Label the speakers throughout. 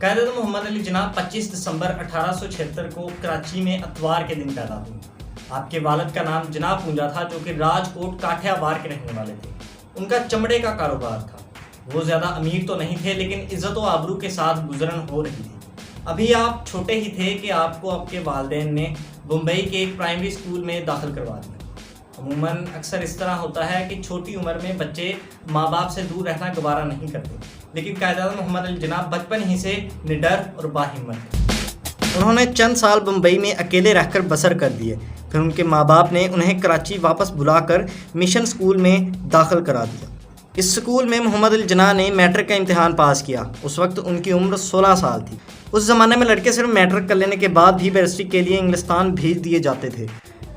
Speaker 1: قائد-اعظم محمد علی جناح 25 دسمبر 1876 کو کراچی میں اتوار کے دن پیدا ہوئے۔ آپ کے والد کا نام جناح پونجا تھا جو کہ راجکوٹ کاٹھے آبار کے رہنے والے تھے۔ ان کا چمڑے کا کاروبار تھا۔ وہ زیادہ امیر تو نہیں تھے لیکن عزت و آبرو کے ساتھ گزرن ہو رہی تھی۔ ابھی آپ چھوٹے ہی تھے کہ آپ کو آپ کے والدین نے بمبئی کے ایک پرائمری اسکول میں داخل کروا دیا۔ عموماً اکثر اس طرح ہوتا ہے کہ چھوٹی عمر میں بچے ماں باپ سے دور رہنا گوارا نہیں کرتے، لیکن قائد-اعظم محمد علی جناح بچپن ہی سے نڈر اور باہمت تھے۔ انہوں نے چند سال بمبئی میں اکیلے رہ کر بسر کر دیے، پھر ان کے ماں باپ نے انہیں کراچی واپس بلا کر مشن اسکول میں داخل کرا دیا۔ اس اسکول میں محمد علی جناح نے میٹرک کا امتحان پاس کیا۔ اس وقت ان کی عمر 16 سال تھی۔ اس زمانے میں لڑکے صرف میٹرک کر لینے کے بعد بھی بیرسٹری کے لیے انگلستان بھیج دیے جاتے تھے۔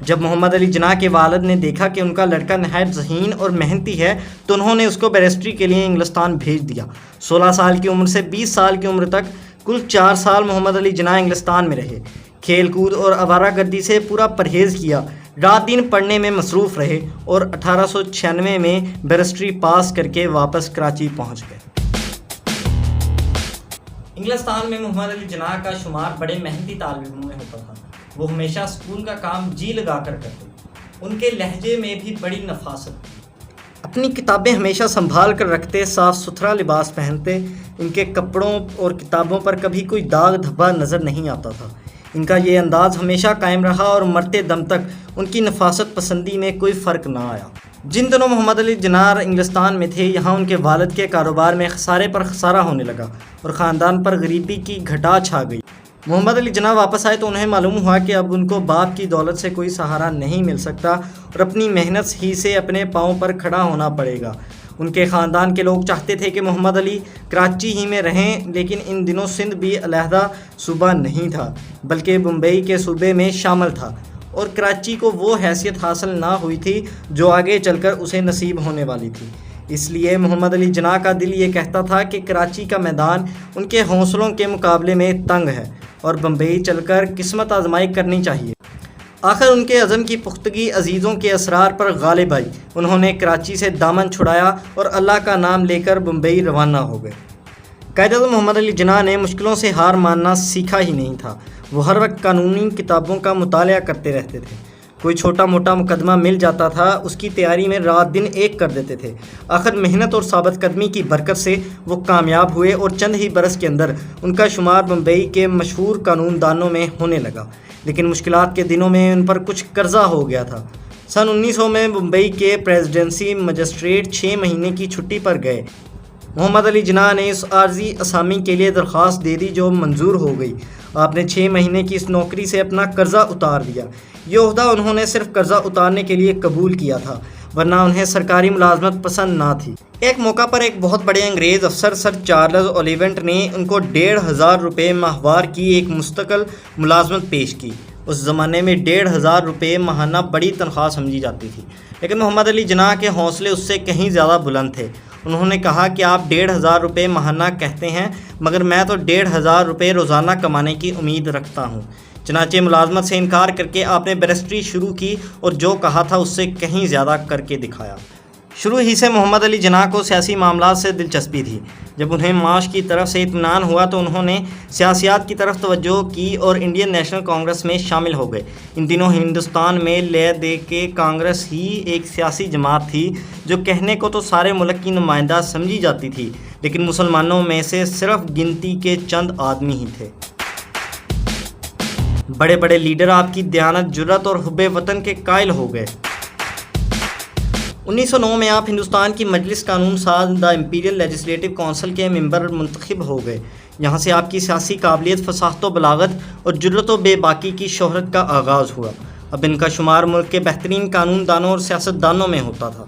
Speaker 1: جب محمد علی جناح کے والد نے دیکھا کہ ان کا لڑکا نہایت ذہین اور محنتی ہے تو انہوں نے اس کو بیرسٹری کے لیے انگلستان بھیج دیا۔ 16 سال کی عمر سے 20 سال کی عمر تک کل 4 سال محمد علی جناح انگلستان میں رہے۔ کھیل کود اور آوارہ گردی سے پورا پرہیز کیا، رات دن پڑھنے میں مصروف رہے اور 1896 میں بیرسٹری پاس کر کے واپس کراچی پہنچ گئے۔ انگلستان میں محمد علی جناح کا شمار بڑے محنتی طالب علموں میں ہوتا تھا۔ وہ ہمیشہ اسکول کا کام جی لگا کر کرتے۔ ان کے لہجے میں بھی بڑی نفاست تھی۔ اپنی کتابیں ہمیشہ سنبھال کر رکھتے، صاف ستھرا لباس پہنتے۔ ان کے کپڑوں اور کتابوں پر کبھی کوئی داغ دھبا نظر نہیں آتا تھا۔ ان کا یہ انداز ہمیشہ قائم رہا اور مرتے دم تک ان کی نفاست پسندی میں کوئی فرق نہ آیا۔ جن دنوں محمد علی جناح انگلستان میں تھے، یہاں ان کے والد کے کاروبار میں خسارے پر خسارہ ہونے لگا اور خاندان پر غریبی کی گھٹا چھا گئی۔ محمد علی جناح واپس آئے تو انہیں معلوم ہوا کہ اب ان کو باپ کی دولت سے کوئی سہارا نہیں مل سکتا اور اپنی محنت ہی سے اپنے پاؤں پر کھڑا ہونا پڑے گا۔ ان کے خاندان کے لوگ چاہتے تھے کہ محمد علی کراچی ہی میں رہیں، لیکن ان دنوں سندھ بھی علیحدہ صوبہ نہیں تھا بلکہ بمبئی کے صوبے میں شامل تھا، اور کراچی کو وہ حیثیت حاصل نہ ہوئی تھی جو آگے چل کر اسے نصیب ہونے والی تھی۔ اس لیے محمد علی جناح کا دل یہ کہتا تھا کہ کراچی کا میدان ان کے حوصلوں کے مقابلے میں تنگ ہے اور بمبئی چل کر قسمت آزمائی کرنی چاہیے۔ آخر ان کے عزم کی پختگی عزیزوں کے اسرار پر غالب آئی۔ انہوں نے کراچی سے دامن چھڑایا اور اللہ کا نام لے کر بمبئی روانہ ہو گئے۔ قائد-اعظم محمد علی جناح نے مشکلوں سے ہار ماننا سیکھا ہی نہیں تھا۔ وہ ہر وقت قانونی کتابوں کا مطالعہ کرتے رہتے تھے۔ کوئی چھوٹا موٹا مقدمہ مل جاتا تھا، اس کی تیاری میں رات دن ایک کر دیتے تھے۔ آخر محنت اور ثابت قدمی کی برکت سے وہ کامیاب ہوئے اور چند ہی برس کے اندر ان کا شمار بمبئی کے مشہور قانون دانوں میں ہونے لگا۔ لیکن مشکلات کے دنوں میں ان پر کچھ قرضہ ہو گیا تھا۔ سن 1900 میں بمبئی کے پریزیڈنسی مجسٹریٹ 6 مہینے کی چھٹی پر گئے۔ محمد علی جناح نے اس عارضی اسامی کے لیے درخواست دے دی جو منظور ہو گئی۔ آپ نے 6 مہینے کی اس نوکری سے اپنا قرضہ اتار دیا۔ یہ عہدہ انہوں نے صرف قرضہ اتارنے کے لیے قبول کیا تھا، ورنہ انہیں سرکاری ملازمت پسند نہ تھی۔ ایک موقع پر ایک بہت بڑے انگریز افسر سر چارلز اولیونٹ نے ان کو 1500 روپے ماہوار کی ایک مستقل ملازمت پیش کی۔ اس زمانے میں 1500 روپے ماہانہ بڑی تنخواہ سمجھی جاتی تھی، لیکن محمد علی جناح کے حوصلے اس سے کہیں زیادہ بلند تھے۔ انہوں نے کہا کہ آپ 1500 روپے ماہانہ کہتے ہیں، مگر میں تو 1500 روپے روزانہ کمانے کی امید رکھتا ہوں۔ چنانچہ ملازمت سے انکار کر کے آپ نے بیرسٹری شروع کی اور جو کہا تھا اس سے کہیں زیادہ کر کے دکھایا۔ شروع ہی سے محمد علی جناح کو سیاسی معاملات سے دلچسپی تھی۔ جب انہیں معاش کی طرف سے اطمینان ہوا تو انہوں نے سیاسیات کی طرف توجہ کی اور انڈین نیشنل کانگریس میں شامل ہو گئے۔ ان دنوں ہندوستان میں لے دے کے کانگریس ہی ایک سیاسی جماعت تھی جو کہنے کو تو سارے ملک کی نمائندہ سمجھی جاتی تھی، لیکن مسلمانوں میں سے صرف گنتی کے چند آدمی ہی تھے۔ بڑے بڑے لیڈر آپ کی دیانت، جرات اور حب وطن کے قائل ہو گئے۔ 1909 میں آپ ہندوستان کی مجلس قانون ساز دا امپیریل لیجسلیٹو کونسل کے ممبر منتخب ہو گئے۔ یہاں سے آپ کی سیاسی قابلیت، فصاحت و بلاغت اور جرات و بے باکی کی شہرت کا آغاز ہوا۔ اب ان کا شمار ملک کے بہترین قانون دانوں اور سیاست دانوں میں ہوتا تھا۔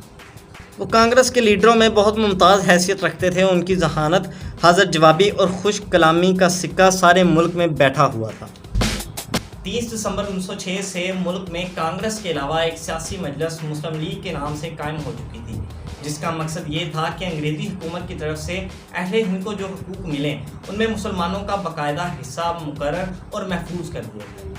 Speaker 1: وہ کانگریس کے لیڈروں میں بہت ممتاز حیثیت رکھتے تھے۔ ان کی ذہانت، حاضر جوابی اور خشک کلامی کا سکہ سارے ملک میں بیٹھا ہوا تھا۔ 30 دسمبر 1906 سے ملک میں کانگریس کے علاوہ ایک سیاسی مجلس مسلم لیگ کے نام سے قائم ہو چکی تھی، جس کا مقصد یہ تھا کہ انگریزی حکومت کی طرف سے اہل ہند کو جو حقوق ملیں ان میں مسلمانوں کا باقاعدہ حصہ مقرر اور محفوظ کر دیا جائے۔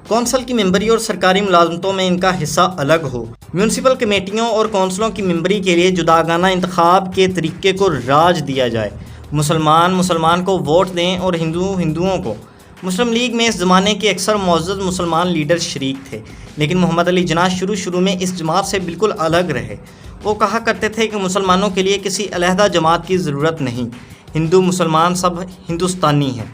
Speaker 1: کونسل کی ممبری اور سرکاری ملازمتوں میں ان کا حصہ الگ ہو۔ میونسپل کمیٹیوں اور کونسلوں کی ممبری کے لیے جداگانہ انتخاب کے طریقے کو راج دیا جائے۔ مسلمان کو ووٹ دیں اور ہندوؤں کو۔ مسلم لیگ میں اس زمانے کے اکثر معزز مسلمان لیڈر شریک تھے، لیکن محمد علی جناح شروع میں اس جماعت سے بالکل الگ رہے۔ وہ کہا کرتے تھے کہ مسلمانوں کے لیے کسی علیحدہ جماعت کی ضرورت نہیں، ہندو مسلمان سب ہندوستانی ہیں،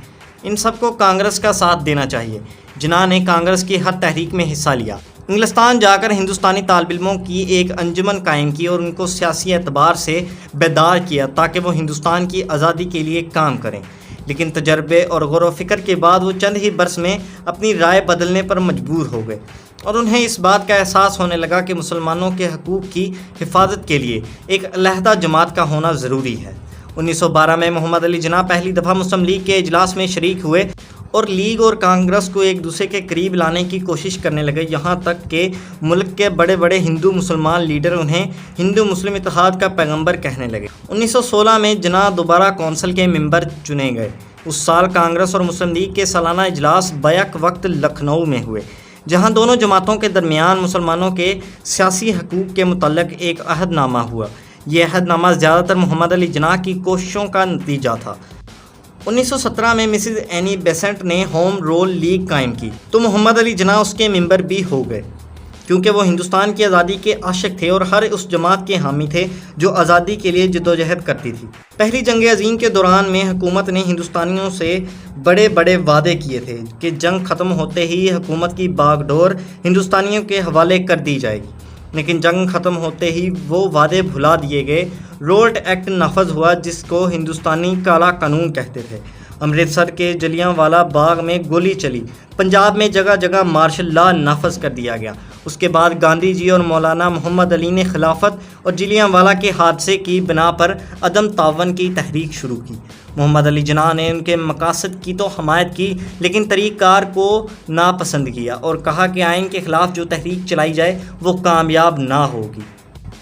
Speaker 1: ان سب کو کانگریس کا ساتھ دینا چاہیے۔ جناح نے کانگریس کی ہر تحریک میں حصہ لیا، انگلستان جا کر ہندوستانی طالب علموں کی ایک انجمن قائم کی اور ان کو سیاسی اعتبار سے بیدار کیا تاکہ وہ ہندوستان کی آزادی کے لیے کام کریں۔ لیکن تجربے اور غور و فکر کے بعد وہ چند ہی برس میں اپنی رائے بدلنے پر مجبور ہو گئے اور انہیں اس بات کا احساس ہونے لگا کہ مسلمانوں کے حقوق کی حفاظت کے لیے ایک علیحدہ جماعت کا ہونا ضروری ہے۔ 1912 میں محمد علی جناح پہلی دفعہ مسلم لیگ کے اجلاس میں شریک ہوئے اور لیگ اور کانگریس کو ایک دوسرے کے قریب لانے کی کوشش کرنے لگے، یہاں تک کہ ملک کے بڑے بڑے ہندو مسلمان لیڈر انہیں ہندو مسلم اتحاد کا پیغمبر کہنے لگے۔ 1916 میں جناح دوبارہ کونسل کے ممبر چنے گئے۔ اس سال کانگریس اور مسلم لیگ کے سالانہ اجلاس بیک وقت لکھنؤ میں ہوئے، جہاں دونوں جماعتوں کے درمیان مسلمانوں کے سیاسی حقوق کے متعلق ایک عہد نامہ ہوا۔ یہ عہد نامہ زیادہ تر محمد علی جناح کی کوششوں کا نتیجہ تھا۔ 1917 میں مسز اینی بیسنٹ نے ہوم رول لیگ قائم کی تو محمد علی جناح اس کے ممبر بھی ہو گئے، کیونکہ وہ ہندوستان کی آزادی کے عاشق تھے اور ہر اس جماعت کے حامی تھے جو آزادی کے لیے جدوجہد کرتی تھی۔ پہلی جنگ عظیم کے دوران میں حکومت نے ہندوستانیوں سے بڑے بڑے وعدے کیے تھے کہ جنگ ختم ہوتے ہی حکومت کی باغ ڈور ہندوستانیوں کے حوالے کر دی جائے گی، لیکن جنگ ختم ہوتے ہی وہ وعدے بھلا دیے گئے۔ رولٹ ایکٹ نافذ ہوا، جس کو ہندوستانی کالا قانون کہتے تھے۔ امرتسر کے جلیاں والا باغ میں گولی چلی، پنجاب میں جگہ جگہ مارشل لا نافذ کر دیا گیا۔ اس کے بعد گاندھی جی اور مولانا محمد علی نے خلافت اور جلیاں والا کے حادثے کی بنا پر عدم تعاون کی تحریک شروع کی۔ محمد علی جناح نے ان کے مقاصد کی تو حمایت کی، لیکن طریق کار کو ناپسند کیا اور کہا کہ آئین کے خلاف جو تحریک چلائی جائے وہ کامیاب نہ ہوگی۔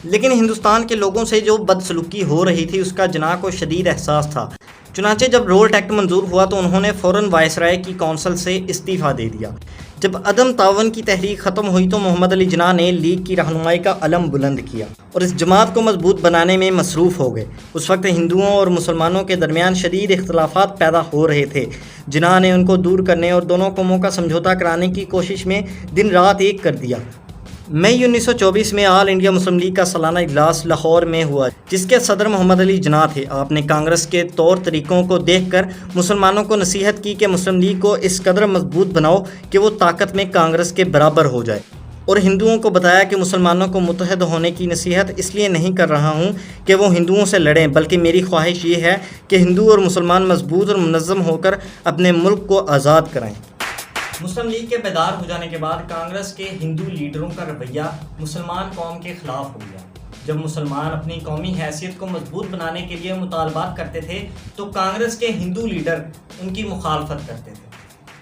Speaker 1: لیکن ہندوستان کے لوگوں سے جو بدسلوکی ہو رہی تھی اس کا جناح کو شدید احساس تھا۔ چنانچہ جب رولٹ ایکٹ منظور ہوا تو انہوں نے فوراً وائسرائے کی کونسل سے استعفیٰ دے دیا۔ جب عدم تعاون کی تحریک ختم ہوئی تو محمد علی جناح نے لیگ کی رہنمائی کا علم بلند کیا اور اس جماعت کو مضبوط بنانے میں مصروف ہو گئے۔ اس وقت ہندوؤں اور مسلمانوں کے درمیان شدید اختلافات پیدا ہو رہے تھے۔ جناح نے ان کو دور کرنے اور دونوں قوموں کا سمجھوتہ کرانے کی کوشش میں دن رات ایک کر دیا۔ مئی 1924 میں آل انڈیا مسلم لیگ کا سالانہ اجلاس لاہور میں ہوا، جس کے صدر محمد علی جناح تھے۔ آپ نے کانگریس کے طور طریقوں کو دیکھ کر مسلمانوں کو نصیحت کی کہ مسلم لیگ کو اس قدر مضبوط بناؤ کہ وہ طاقت میں کانگریس کے برابر ہو جائے، اور ہندوؤں کو بتایا کہ مسلمانوں کو متحد ہونے کی نصیحت اس لیے نہیں کر رہا ہوں کہ وہ ہندوؤں سے لڑیں، بلکہ میری خواہش یہ ہے کہ ہندو اور مسلمان مضبوط اور منظم ہو کر اپنے ملک کو آزاد کرائیں۔ مسلم لیگ کے بیدار ہو جانے کے بعد کانگریس کے ہندو لیڈروں کا رویہ مسلمان قوم کے خلاف ہو گیا۔ جب مسلمان اپنی قومی حیثیت کو مضبوط بنانے کے لیے مطالبات کرتے تھے تو کانگریس کے ہندو لیڈر ان کی مخالفت کرتے تھے۔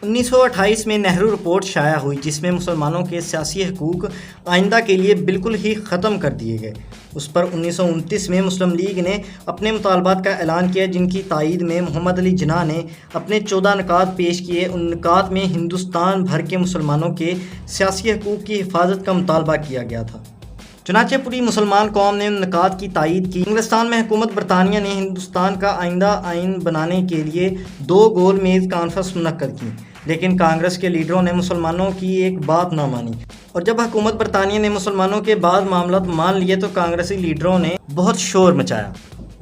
Speaker 1: 1928 میں نہرو رپورٹ شائع ہوئی، جس میں مسلمانوں کے سیاسی حقوق آئندہ کے لیے بالکل ہی ختم کر دیے گئے۔ اس پر 1929 میں مسلم لیگ نے اپنے مطالبات کا اعلان کیا، جن کی تائید میں محمد علی جناح نے اپنے 14 نکات پیش کیے۔ ان نکات میں ہندوستان بھر کے مسلمانوں کے سیاسی حقوق کی حفاظت کا مطالبہ کیا گیا تھا۔ چنانچہ پوری مسلمان قوم نے ان نکات کی تائید کی۔ انگلستان میں حکومت برطانیہ نے ہندوستان کا آئندہ آئین بنانے کے لیے 2 گول میز کانفرنس منعقد کی، لیکن کانگریس کے لیڈروں نے مسلمانوں کی ایک بات نہ مانی، اور جب حکومت برطانیہ نے مسلمانوں کے بعض معاملات مان لیے تو کانگریسی لیڈروں نے بہت شور مچایا۔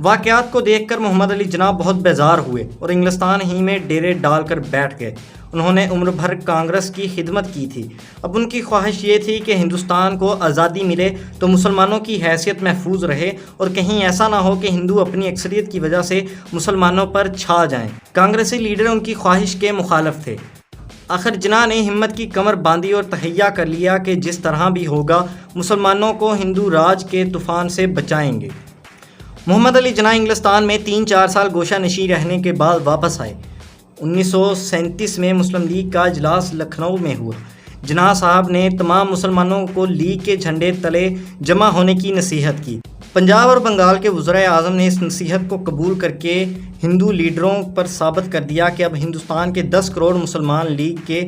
Speaker 1: واقعات کو دیکھ کر محمد علی جناح بہت بیزار ہوئے اور انگلستان ہی میں ڈیرے ڈال کر بیٹھ گئے۔ انہوں نے عمر بھر کانگریس کی خدمت کی تھی۔ اب ان کی خواہش یہ تھی کہ ہندوستان کو آزادی ملے تو مسلمانوں کی حیثیت محفوظ رہے اور کہیں ایسا نہ ہو کہ ہندو اپنی اکثریت کی وجہ سے مسلمانوں پر چھا جائیں۔ کانگریسی لیڈر ان کی خواہش کے مخالف تھے۔ آخر جناح نے ہمت کی کمر باندھی اور تہیہ کر لیا کہ جس طرح بھی ہوگا مسلمانوں کو ہندو راج کے طوفان سے بچائیں گے۔ محمد علی جناح انگلستان میں 3-4 سال گوشہ نشین رہنے کے بعد واپس آئے۔ 1937 میں مسلم لیگ کا اجلاس لکھنؤ میں ہوا۔ جناح صاحب نے تمام مسلمانوں کو لیگ کے جھنڈے تلے جمع ہونے کی نصیحت کی۔ پنجاب اور بنگال کے وزرائے اعظم نے اس نصیحت کو قبول کر کے ہندو لیڈروں پر ثابت کر دیا کہ اب ہندوستان کے 10 کروڑ مسلمان لیگ کے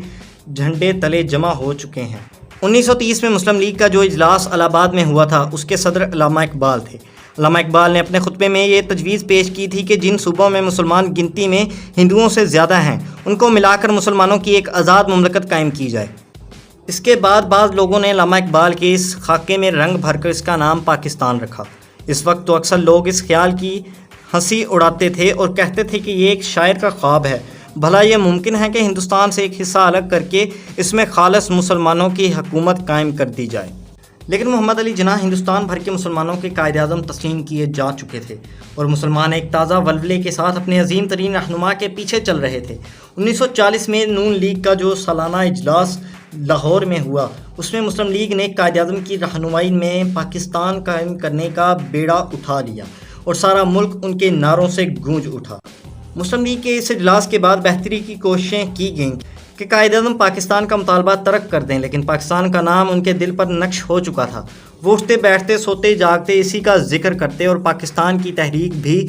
Speaker 1: جھنڈے تلے جمع ہو چکے ہیں۔ 1930 میں مسلم لیگ کا جو اجلاس الہ آباد میں ہوا تھا، اس کے صدر علامہ اقبال تھے۔ علامہ اقبال نے اپنے خطبے میں یہ تجویز پیش کی تھی کہ جن صوبوں میں مسلمان گنتی میں ہندوؤں سے زیادہ ہیں ان کو ملا کر مسلمانوں کی ایک آزاد مملکت قائم کی جائے۔ اس کے بعد بعض لوگوں نے علامہ اقبال کے اس خاکے میں رنگ بھر کر اس کا نام پاکستان رکھا۔ اس وقت تو اکثر لوگ اس خیال کی ہنسی اڑاتے تھے اور کہتے تھے کہ یہ ایک شاعر کا خواب ہے، بھلا یہ ممکن ہے کہ ہندوستان سے ایک حصہ الگ کر کے اس میں خالص مسلمانوں کی حکومت قائم کر دی جائے؟ لیکن محمد علی جناح ہندوستان بھر کے مسلمانوں کے قائد اعظم تسلیم کیے جا چکے تھے اور مسلمان ایک تازہ ولولے کے ساتھ اپنے عظیم ترین رہنما کے پیچھے چل رہے تھے۔ 1940 میں نون لیگ کا جو سالانہ اجلاس لاہور میں ہوا، اس میں مسلم لیگ نے قائد اعظم کی رہنمائی میں پاکستان قائم کرنے کا بیڑا اٹھا لیا اور سارا ملک ان کے نعروں سے گونج اٹھا۔ مسلم لیگ کے اس اجلاس کے بعد بہتری کی کوششیں کی گئیں کہ قائد اعظم پاکستان کا مطالبہ ترک کر دیں، لیکن پاکستان کا نام ان کے دل پر نقش ہو چکا تھا۔ وہ اٹھتے بیٹھتے سوتے جاگتے اسی کا ذکر کرتے اور پاکستان کی تحریک بھی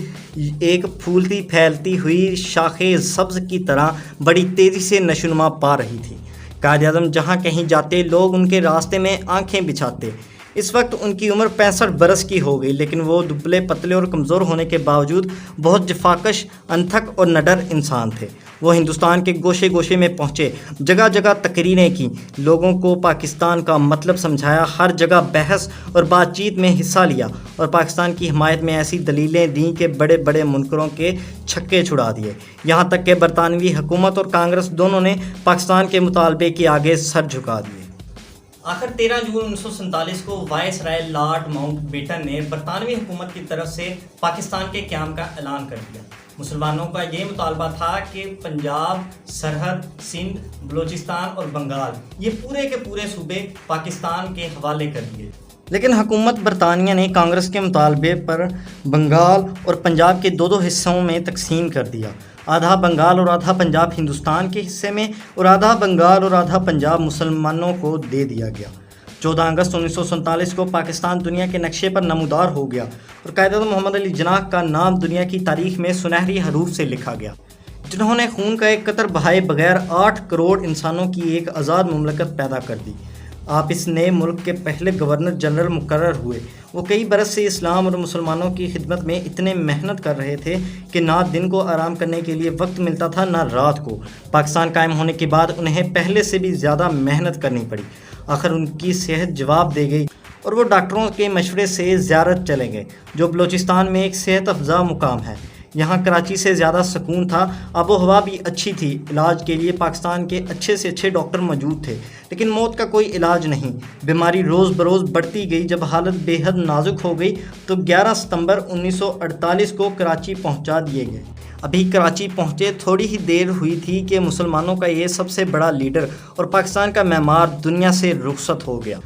Speaker 1: ایک پھولتی پھیلتی ہوئی شاخ سبز کی طرح بڑی تیزی سے نشوونما پا رہی تھی۔ قائد اعظم جہاں کہیں جاتے لوگ ان کے راستے میں آنکھیں بچھاتے۔ اس وقت ان کی عمر 65 برس کی ہو گئی، لیکن وہ دبلے پتلے اور کمزور ہونے کے باوجود بہت جفاکش، انتھک اور نڈر انسان تھے۔ وہ ہندوستان کے گوشے گوشے میں پہنچے، جگہ جگہ تقریریں کیں، لوگوں کو پاکستان کا مطلب سمجھایا، ہر جگہ بحث اور بات چیت میں حصہ لیا اور پاکستان کی حمایت میں ایسی دلیلیں دیں کہ بڑے بڑے منکروں کے چھکے چھڑا دیے، یہاں تک کہ برطانوی حکومت اور کانگریس دونوں نے پاکستان کے مطالبے کے آگے سر جھکا دیے۔ آخر 13 جون 1947 کو وائس رائے لارڈ ماؤنٹ بیٹن نے برطانوی حکومت کی طرف سے پاکستان کے قیام کا اعلان کر دیا۔ مسلمانوں کا یہ مطالبہ تھا کہ پنجاب، سرحد، سندھ، بلوچستان اور بنگال یہ پورے کے پورے صوبے پاکستان کے حوالے کر دیے، لیکن حکومت برطانیہ نے کانگریس کے مطالبے پر بنگال اور پنجاب کے دو حصوں میں تقسیم کر دیا، آدھا بنگال اور آدھا پنجاب ہندوستان کے حصے میں اور آدھا بنگال اور آدھا پنجاب مسلمانوں کو دے دیا گیا۔ 14 اگست 1947 کو پاکستان دنیا کے نقشے پر نمودار ہو گیا اور قائد اعظم محمد علی جناح کا نام دنیا کی تاریخ میں سنہری حروف سے لکھا گیا، جنہوں نے خون کا ایک قطر بہائے بغیر 8 کروڑ انسانوں کی ایک آزاد مملکت پیدا کر دی۔ آپ اس نئے ملک کے پہلے گورنر جنرل مقرر ہوئے۔ وہ کئی برس سے اسلام اور مسلمانوں کی خدمت میں اتنے محنت کر رہے تھے کہ نہ دن کو آرام کرنے کے لیے وقت ملتا تھا نہ رات کو۔ پاکستان قائم ہونے کے بعد انہیں پہلے سے بھی زیادہ محنت کرنی پڑی۔ آخر ان کی صحت جواب دے گئی اور وہ ڈاکٹروں کے مشورے سے زیارت چلے گئے، جو بلوچستان میں ایک صحت افزا مقام ہے۔ یہاں کراچی سے زیادہ سکون تھا، آب و ہوا بھی اچھی تھی، علاج کے لیے پاکستان کے اچھے سے اچھے ڈاکٹر موجود تھے، لیکن موت کا کوئی علاج نہیں۔ بیماری روز بروز بڑھتی گئی۔ جب حالت بے حد نازک ہو گئی تو 11 ستمبر 1948 کو کراچی پہنچا دیے گئے۔ ابھی کراچی پہنچے تھوڑی ہی دیر ہوئی تھی کہ مسلمانوں کا یہ سب سے بڑا لیڈر اور پاکستان کا معمار دنیا سے رخصت ہو گیا۔